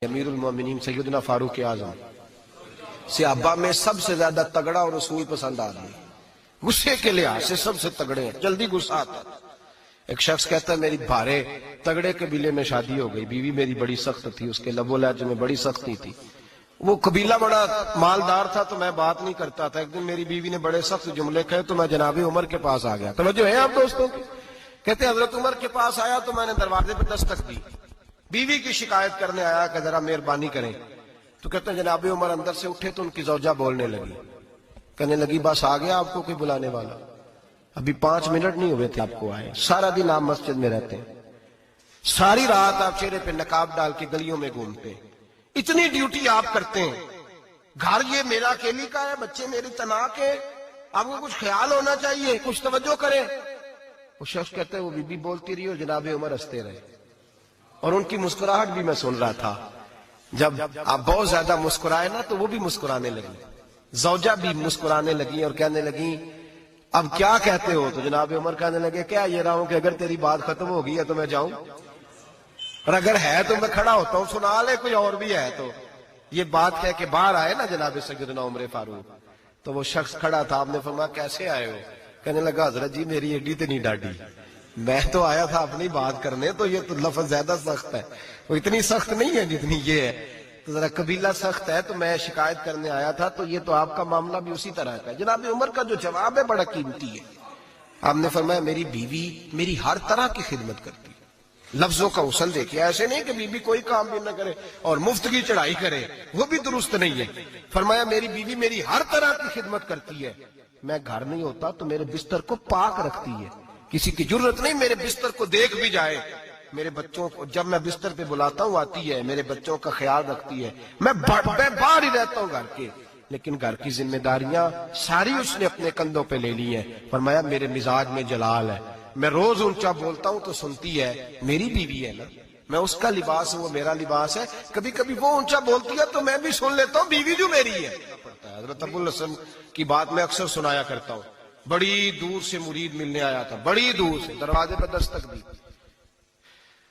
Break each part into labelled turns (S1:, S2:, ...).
S1: امیر المومنین سیدنا فاروق اعظم صحابہ میں سب سے زیادہ تگڑا اور رسول پسند آدمی، غصے کے لحاظ سے سب سے تگڑے ہیں، جلدی غصہ آتا ہے۔ ایک شخص کہتا ہے میری بھارے تگڑے قبیلے میں شادی ہو گئی، بیوی میری بڑی سخت تھی، اس کے لب و لہجے میں بڑی سختی تھی، وہ قبیلہ بڑا مالدار تھا تو میں بات نہیں کرتا تھا۔ ایک دن میری بیوی نے بڑے سخت جملے کہے تو میں جناب عمر کے پاس آ گیا۔ توجہ ہے آپ دوستوں کی؟ کہتے ہیں حضرت عمر کے پاس آیا تو میں نے دروازے پہ دستک دی، بیوی کی شکایت کرنے آیا کہ ذرا مہربانی کریں، تو کہتے ہیں جناب عمر اندر سے اٹھے تو ان کی زوجہ بولنے لگی، کہنے لگی بس آ گیا آپ کو کوئی بلانے والا، ابھی 5 منٹ نہیں ہوئے تھے آپ کو آئے، سارا دن آپ مسجد میں رہتے ہیں، ساری رات آپ چہرے پہ نقاب ڈال کے گلیوں میں گھومتے ہیں، اتنی ڈیوٹی آپ کرتے ہیں، گھر یہ میرا اکیلی کا ہے، بچے میری تنہا کے، آپ کو کچھ خیال ہونا چاہیے، کچھ توجہ کریں۔ وہ شخص کہتے ہیں وہ بی بی بولتی رہی اور جناب عمر ہنستے رہے، اور ان کی مسکراہٹ بھی میں سن رہا تھا۔ جب آپ بہت زیادہ مسکرائے نا تو وہ بھی مسکرانے لگی، زوجہ بھی مسکرانے لگی اور کہنے لگی اب کیا کہتے ہو؟ تو جناب عمر کہنے لگے کیا یہ رہا ہوں کہ اگر تیری بات ختم ہو گئی ہے تو میں جاؤں، اور اگر ہے تو میں کھڑا ہوتا ہوں، سنا لے کوئی اور بھی ہے تو۔ یہ بات کہہ کے باہر آئے نا جناب سیدنا عمر فاروق، تو وہ شخص کھڑا تھا، آپ نے فرمایا کیسے آئے ہو؟ کہنے لگا حضرت جی میری ایڈی تو نہیں ڈاڈی، میں تو آیا تھا اپنی بات کرنے، تو یہ تو لفظ زیادہ سخت ہے، وہ اتنی سخت نہیں ہے جتنی یہ ہے، تو ذرا قبیلہ سخت ہے تو میں شکایت کرنے آیا تھا، تو یہ تو آپ کا معاملہ بھی اسی طرح کا ہے۔ جناب عمر کا جو جواب ہے بڑا قیمتی ہے، آپ نے فرمایا میری بیوی میری ہر طرح کی خدمت کرتی ہے، لفظوں کا حسن دیکھیں، ایسے نہیں کہ بیوی کوئی کام بھی نہ کرے اور مفت کی چڑھائی کرے، وہ بھی درست نہیں ہے۔ فرمایا میری بیوی میری ہر طرح کی خدمت کرتی ہے، میں گھر نہیں ہوتا تو میرے بستر کو پاک رکھتی ہے، کسی کی ضرورت نہیں میرے بستر کو دیکھ بھی جائے، میرے بچوں کو جب میں بستر پہ بلاتا ہوں آتی ہے، میرے بچوں کا خیال رکھتی ہے، میں باہر ہی رہتا ہوں گھر کے، لیکن گھر کی ذمہ داریاں ساری اس نے اپنے کندھوں پہ لے لی ہیں۔ فرمایا میرے مزاج میں جلال ہے، میں روز اونچا بولتا ہوں تو سنتی ہے، میری بیوی ہے نا، میں اس کا لباس ہوں وہ میرا لباس ہے، کبھی کبھی وہ اونچا بولتی ہے تو میں بھی سن لیتا ہوں، بیوی جو میری ہے۔ حضرت ابو الحسن کی بات میں اکثر سنایا کرتا ہوں، بڑی دور سے مرید ملنے آیا تھا، بڑی دور سے، دروازے پہ دستک دی،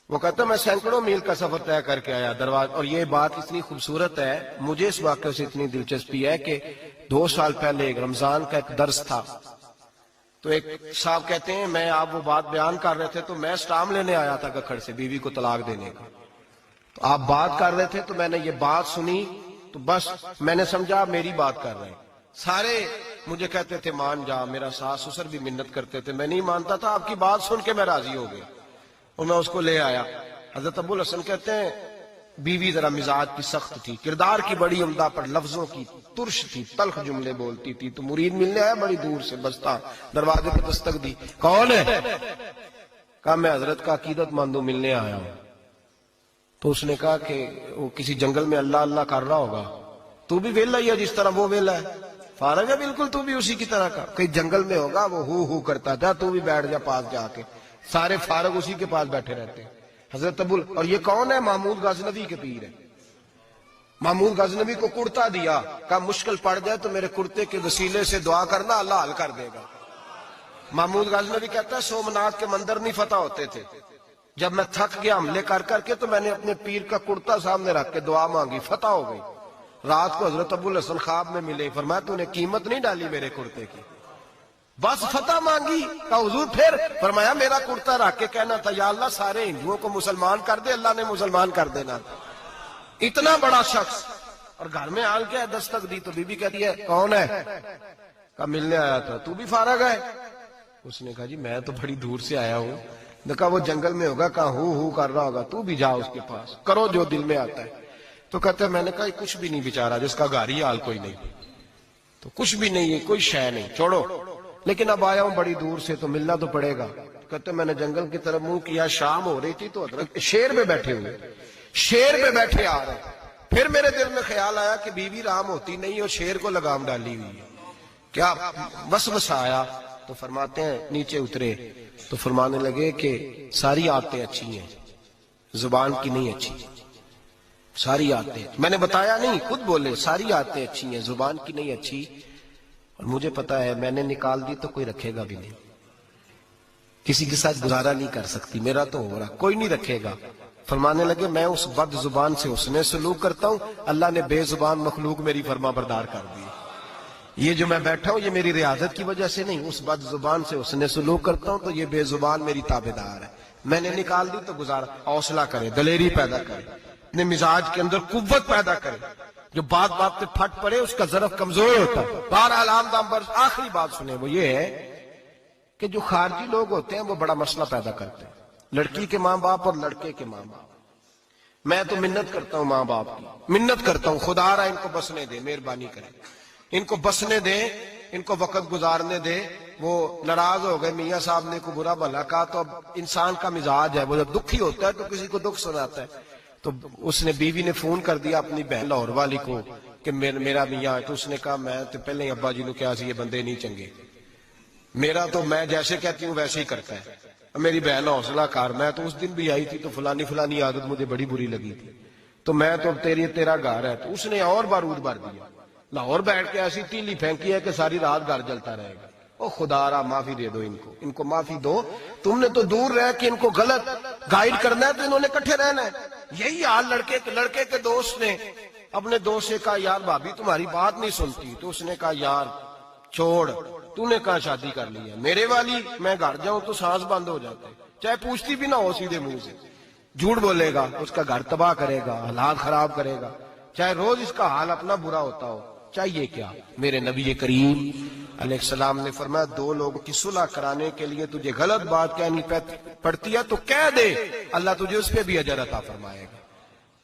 S1: وہ کہتا میں سینکڑوں میل کا سفر طے کر کے آیا دروازہ، اور یہ بات اتنی خوبصورت ہے، مجھے اس واقعے سے اتنی دلچسپی ہے کہ 2 سال پہلے ایک رمضان کا ایک درس تھا، تو ایک صاحب کہتے ہیں میں آپ وہ بات بیان کر رہے تھے تو میں سٹام لینے آیا تھا ککھڑ سے بیوی کو طلاق دینے کا، تو آپ بات کر رہے تھے تو میں نے یہ بات سنی تو بس میں نے سمجھا میری بات کر رہے ہیں، سارے مجھے کہتے تھے مان جا، میرا ساس سسر بھی منت کرتے تھے، میں نہیں مانتا تھا، آپ کی بات سن کے میں راضی ہو گیا اور میں اس کو لے آیا۔ حضرت ابو الحسن کہتے ہیں بیوی ذرا مزاج کی سخت تھی، کردار کی بڑی عمدہ پر لفظوں کی ترش تھی، تلخ جملے بولتی تھی، تو مرید ملنے آیا بڑی دور سے، بستا دروازے پہ دستک دی، کون ہے؟ کہا میں حضرت کا عقیدت مندوں ملنے آیا ہوں، تو اس نے کہا کہ وہ کسی جنگل میں اللہ اللہ کر رہا ہوگا، تو بھی ویلا ہی ہے جس طرح وہ ویلا ہے، فارغ ہے بالکل تو بھی اسی کی طرح کا، کہیں جنگل میں ہوگا وہ ہو کرتا تھا، تو بھی بیٹھ جا پاس جا کے، سارے فارغ اسی کے پاس بیٹھے رہتے ہیں۔ حضرت ابو اور یہ کون ہے؟ محمود غزنوی کے پیر ہے، محمود غزنوی کو کرتا دیا، کہا مشکل پڑ جائے تو میرے کرتے کے وسیلے سے دعا کرنا، اللہ حل کر دے گا۔ محمود غزنوی کہتا ہے سومناتھ کے مندر نہیں فتح ہوتے تھے، جب میں تھک گیا حملے کر کر کے تو میں نے اپنے پیر کا کرتا سامنے رکھ کے دعا مانگی، فتح ہو گئی۔ رات کو حضرت ابو الحسن خواب میں ملے، فرمایا تو نے قیمت نہیں ڈالی میرے کرتے کی، بس فتح مانگی؟ کہا حضور پھر؟ فرمایا میرا کرتا رکھ کے کہنا تھا یا اللہ سارے ہندوؤں کو مسلمان کر دے، اللہ نے مسلمان کر دینا تھا۔ اتنا بڑا شخص، اور گھر میں آل کے دستک دی تو بی بی کہتی ہے کون ہے؟ کہا ملنے آیا تھا، تو بھی فارغ ہے؟ اس نے کہا جی میں تو بڑی دور سے آیا ہوں، نے کہا وہ جنگل میں ہوگا، کہا ہو کر رہا ہوگا، تو بھی جا اس کے پاس، کرو جو دل میں آتا ہے۔ تو کہتے ہیں میں نے کہا کچھ بھی نہیں بیچارہ جس کا گھر ہی حال کوئی نہیں، تو کچھ بھی نہیں ہے، کوئی شے نہیں، چھوڑو، لیکن اب آیا ہوں بڑی دور سے تو ملنا تو پڑے گا۔ کہتے میں نے جنگل کی طرف منہ کیا، شام ہو رہی تھی تو حضرت شیر پہ بیٹھے ہوئے، شیر پہ بیٹھے آ رہے، پھر میرے دل میں خیال آیا کہ بیوی رام ہوتی نہیں اور شیر کو لگام ڈالی ہوئی ہے، کیا وسوسہ آیا؟ تو فرماتے ہیں نیچے اترے تو فرمانے لگے کہ ساری عادتیں اچھی ہیں، زبان کی نہیں اچھی، ساری عادتیں، میں نے بتایا نہیں، خود بولے ساری عادتیں اچھی ہیں، زبان کی نہیں اچھی، اور مجھے پتا ہے میں نے نکال دی تو کوئی رکھے گا بھی نہیں، کسی کے ساتھ گزارا نہیں کر سکتی، میرا تو ہو رہا کوئی نہیں رکھے گا۔ فرمانے لگے میں اس بد زبان سے حسن سلوک کرتا ہوں، اللہ نے بے زبان مخلوق میری فرما بردار کر دی. یہ جو میں بیٹھا ہوں یہ میری ریاضت کی وجہ سے نہیں، اس بد زبان سے حسن سلوک کرتا ہوں تو یہ بے زبان میری تابعدار ہے. میں نے نکال دی تو گزارا. حوصلہ کرے، دلیری پیدا کرے، اپنے مزاج کے اندر قوت پیدا کرے. جو بات بات پہ پھٹ پڑے اس کا ظرف کمزور ہوتا ہے. بہرحال عام پر آخری بات سنیں، وہ یہ ہے کہ جو خارجی لوگ ہوتے ہیں وہ بڑا مسئلہ پیدا کرتے ہیں. لڑکی کے ماں باپ اور لڑکے کے ماں باپ. میں تو منت کرتا ہوں ماں باپ کی، منت کرتا ہوں خدا را ان کو بسنے دے، مہربانی کرے ان کو بسنے دے، ان کو وقت گزارنے دے. وہ ناراض ہو گئے، میاں صاحب نے کو برا بھلا کہا تو اب انسان کا مزاج ہے، وہ جب دکھی ہوتا ہے تو کسی کو دکھ سناتا ہے. تو اس نے بیوی نے فون کر دیا اپنی بہن لاہور والی کو کہ میرا میاں ہے. تو اس نے کہا میں تو پہلے ہی ابا جی نے کہا سی یہ بندے نہیں چنگے، میرا تو میں جیسے کہتی ہوں ویسے ہی کرتا ہے. میری بہن حوصلہ کار، میں تو اس دن بھی آئی تھی تو فلانی عادت مجھے بڑی بری لگی تھی، تو میں تو تیرا گھر ہے. تو اس نے اور بارود بھر دیا، لاہور بیٹھ کے ایسی تیلی پھینکی ہے کہ ساری رات گھر جلتا رہے گا. او خدا را معافی دے دو ان کو معافی دو. تم نے تو دور رہ کے ان کو غلط گائیڈ کرنا ہے تو انہوں نے کٹھے رہنا ہے. یہی حال لڑکے کے دوست نے اپنے دوست سے کہا یار بھابی تمہاری بات نہیں سنتی. تو اس نے کہا یار چھوڑ، تو نے کہا شادی کر لی ہے میرے والی، میں گھر جاؤں تو سانس بند ہو جاتے، چاہے پوچھتی بھی نہ ہو سیدھے منہ سے. جھوٹ بولے گا، اس کا گھر تباہ کرے گا، حالات خراب کرے گا، چاہے روز اس کا حال اپنا برا ہوتا ہو. چاہیے کیا؟ میرے نبی کریم علیہ السلام نے فرمایا دو لوگوں کی صلح کرانے کے لیے تجھے غلط بات کہنی پڑتی ہے تو کہہ دے، اللہ تجھے اس پہ بھی اجر عطا فرمائے گا.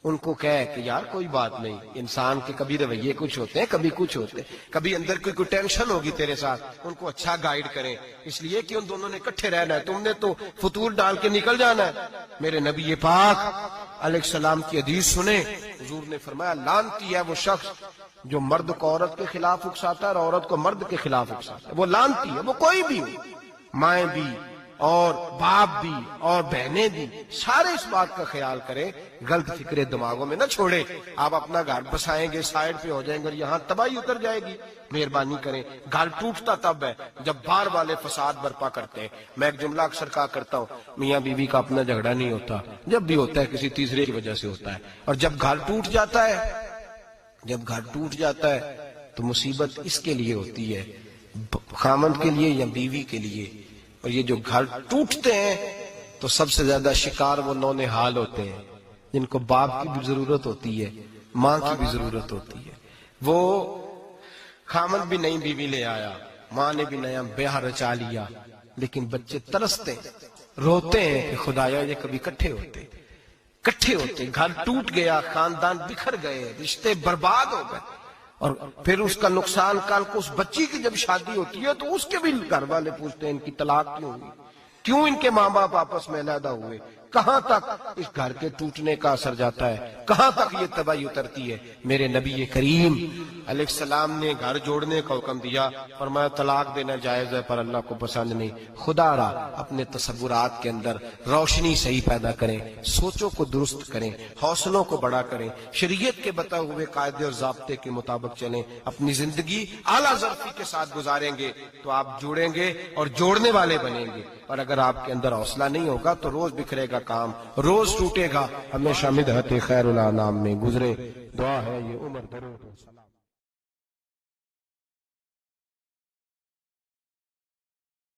S1: ان کو کہے کہ یار کوئی بات نہیں، انسان کے کبھی رویے کچھ ہوتے ہیں، کبھی کچھ ہوتے ہیں، کبھی اندر کوئی ٹینشن ہوگی تیرے ساتھ، ان کو اچھا گائیڈ کریں. اس لیے کہ ان دونوں نے اکٹھے رہنا ہے، تم نے تو فطور ڈال کے نکل جانا ہے. میرے نبی پاک علیہ السلام کی حدیث سنیں، حضور نے فرمایا لعنتی ہے وہ شخص جو مرد کو عورت کے خلاف اکساتا ہے اور عورت کو مرد کے خلاف اکساتا ہے. وہ لعنتی ہے، وہ کوئی بھی ہو، مائیں بھی اور باپ بھی اور بہنیں بھی، سارے اس بات کا خیال کریں، غلط فکریں دماغوں میں نہ چھوڑیں. آپ اپنا گھر بسائیں گے، سائڈ پہ ہو جائیں گے اور یہاں تباہی اتر جائے گی. مہربانی کریں. گھر ٹوٹتا تب ہے جب باہر والے فساد برپا کرتے ہیں. میں ایک جملہ اکثر کہا کرتا ہوں، میاں بیوی کا اپنا جھگڑا نہیں ہوتا، جب بھی ہوتا ہے کسی تیسرے کی وجہ سے ہوتا ہے. اور جب گھر ٹوٹ جاتا ہے تو مصیبت اس کے لیے ہوتی ہے، خامند کے لیے یا بیوی کے لیے. اور یہ جو گھر ٹوٹتے ہیں تو سب سے زیادہ شکار وہ نونہال ہوتے ہیں جن کو باپ کی بھی ضرورت ہوتی ہے، ماں کی بھی ضرورت ہوتی ہے. وہ خامند بھی نئی بیوی لے آیا، ماں نے بھی نیا بیاہ رچا لیا، لیکن بچے ترستے روتے ہیں کہ خدایا یہ کبھی کٹھے ہوتے. گھر ٹوٹ گیا، خاندان بکھر گئے، رشتے برباد ہو گئے. اور پھر اس کا نقصان کل کو اس بچی کی جب شادی ہوتی ہے تو اس کے بھی گھر والے پوچھتے ہیں ان کی طلاق کیوں ہوئی، کیوں ان کے ماں باپ آپس میں علیحدہ ہوئے. کہاں تک اس گھر کے ٹوٹنے کا اثر جاتا ہے، کہاں تک یہ تباہی اترتی ہے. میرے نبی کریم علیہ السلام نے گھر جوڑنے کا حکم دیا، فرمایا طلاق دینا جائز ہے پر اللہ کو پسند نہیں. خدا را اپنے تصورات کے اندر روشنی صحیح پیدا کریں، سوچوں کو درست کریں، حوصلوں کو بڑا کریں، شریعت کے بتائے ہوئے قاعدے اور ضابطے کے مطابق چلیں. اپنی زندگی اعلیٰ ظرفی کے ساتھ گزاریں گے تو آپ جوڑیں گے اور جوڑنے والے بنیں گے. اور اگر آپ کے اندر حوصلہ نہیں ہوگا تو روز بکھرے گا کام، روز ٹوٹے گا. ہمیشہ مدحت خیر الانام میں گزرے. دعا ہے یہ عمر درود و سلام.